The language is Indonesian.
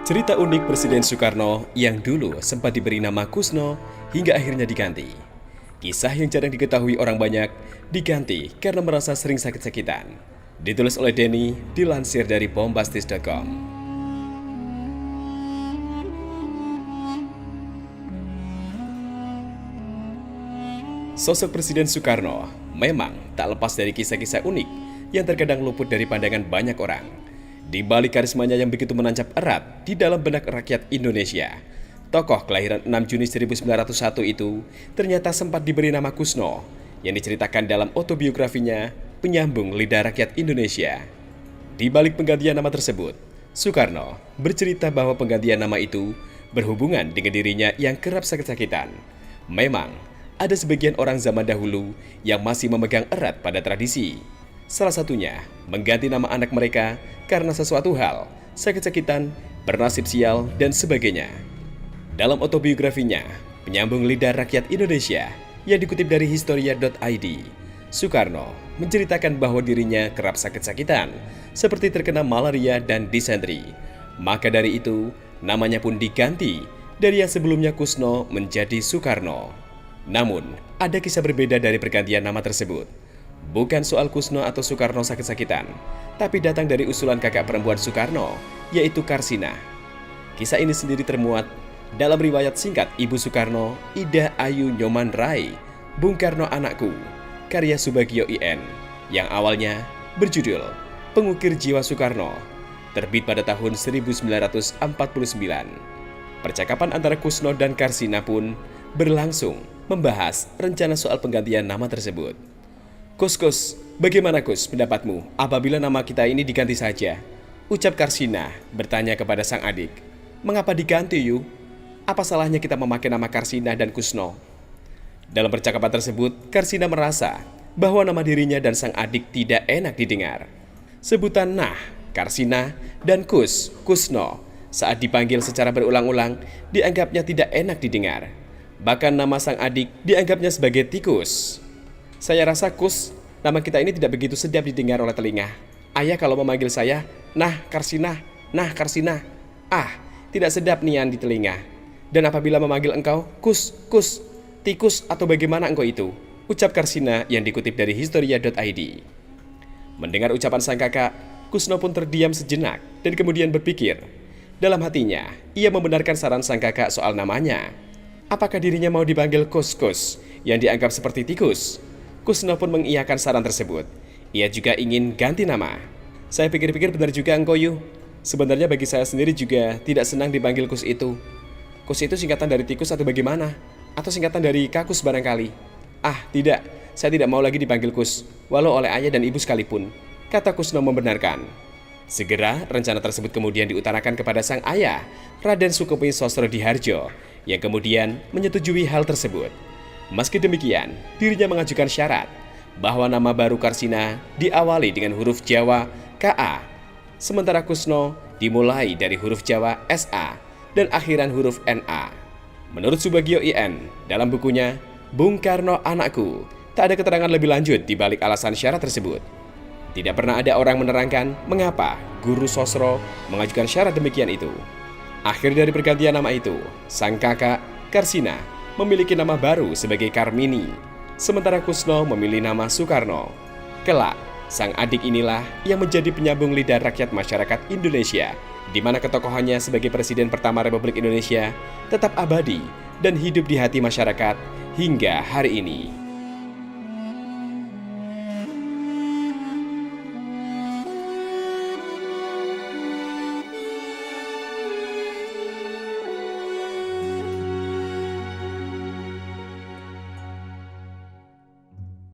Cerita unik Presiden Soekarno yang dulu sempat diberi nama Kusno hingga akhirnya diganti. Kisah yang jarang diketahui orang banyak diganti karena merasa sering sakit-sakitan. Ditulis oleh Denny, dilansir dari bombastis.com. Sosok Presiden Soekarno memang tak lepas dari kisah-kisah unik yang terkadang luput dari pandangan banyak orang. Di balik karismanya yang begitu menancap erat di dalam benak rakyat Indonesia, tokoh kelahiran 6 Juni 1901 itu ternyata sempat diberi nama Kusno yang diceritakan dalam autobiografinya Penyambung Lidah Rakyat Indonesia. Di balik penggantian nama tersebut, Soekarno bercerita bahwa penggantian nama itu berhubungan dengan dirinya yang kerap sakit-sakitan. Memang, ada sebagian orang zaman dahulu yang masih memegang erat pada tradisi. Salah satunya, mengganti nama anak mereka karena sesuatu hal, sakit-sakitan, bernasib sial, dan sebagainya. Dalam autobiografinya, Penyambung Lidah Rakyat Indonesia, yang dikutip dari historia.id, Soekarno menceritakan bahwa dirinya kerap sakit-sakitan, seperti terkena malaria dan disentri. Maka dari itu, namanya pun diganti dari yang sebelumnya Kusno menjadi Soekarno. Namun, ada kisah berbeda dari pergantian nama tersebut. Bukan soal Kusno atau Soekarno sakit-sakitan, tapi datang dari usulan kakak perempuan Soekarno, yaitu Karsina. Kisah ini sendiri termuat dalam riwayat singkat Ibu Soekarno, Ida Ayu Nyoman Rai, Bung Karno Anakku, karya Subagio IN, yang awalnya berjudul Pengukir Jiwa Soekarno, terbit pada tahun 1949. Percakapan antara Kusno dan Karsina pun berlangsung membahas rencana soal penggantian nama tersebut. Kus, bagaimana Kus pendapatmu apabila nama kita ini diganti saja? Ucap Karsina bertanya kepada sang adik. Mengapa diganti Yu? Apa salahnya kita memakai nama Karsina dan Kusno? Dalam percakapan tersebut, Karsina merasa bahwa nama dirinya dan sang adik tidak enak didengar. Sebutan Nah, Karsina, dan Kusno saat dipanggil secara berulang-ulang dianggapnya tidak enak didengar. Bahkan nama sang adik dianggapnya sebagai tikus. Saya rasa Kus, nama kita ini tidak begitu sedap didengar oleh telinga. Ayah kalau memanggil saya, Nah Karsina, tidak sedap nian di telinga. Dan apabila memanggil engkau, Kus, tikus atau bagaimana engkau itu? Ucap Karsina yang dikutip dari historia.id. Mendengar ucapan sang kakak, Kusno pun terdiam sejenak dan kemudian berpikir. Dalam hatinya, ia membenarkan saran sang kakak soal namanya. Apakah dirinya mau dipanggil Kus yang dianggap seperti tikus? Kusno pun mengiyakan saran tersebut. Ia juga ingin ganti nama. Saya pikir-pikir benar juga engkau Yu. Sebenarnya bagi saya sendiri juga tidak senang dipanggil Kus itu. Kus itu singkatan dari tikus atau bagaimana? Atau singkatan dari kakus barangkali? Tidak. Saya tidak mau lagi dipanggil Kus, walau oleh ayah dan ibu sekalipun, kata Kusno membenarkan. Segera, rencana tersebut kemudian diutarakan kepada sang ayah, Raden Sukopin Sosrodihardjo, yang kemudian menyetujui hal tersebut. Meski demikian, dirinya mengajukan syarat bahwa nama baru Karsina diawali dengan huruf Jawa KA, sementara Kusno dimulai dari huruf Jawa SA dan akhiran huruf NA. Menurut Subagio IN, dalam bukunya Bung Karno Anakku, tak ada keterangan lebih lanjut di balik alasan syarat tersebut. Tidak pernah ada orang menerangkan mengapa Guru Sosro mengajukan syarat demikian itu. Akhir dari pergantian nama itu, sang kakak Karsina memiliki nama baru sebagai Karmini, sementara Kusno memilih nama Soekarno. Kelak, sang adik inilah yang menjadi penyambung lidah rakyat masyarakat Indonesia, di mana ketokohannya sebagai Presiden pertama Republik Indonesia tetap abadi dan hidup di hati masyarakat hingga hari ini.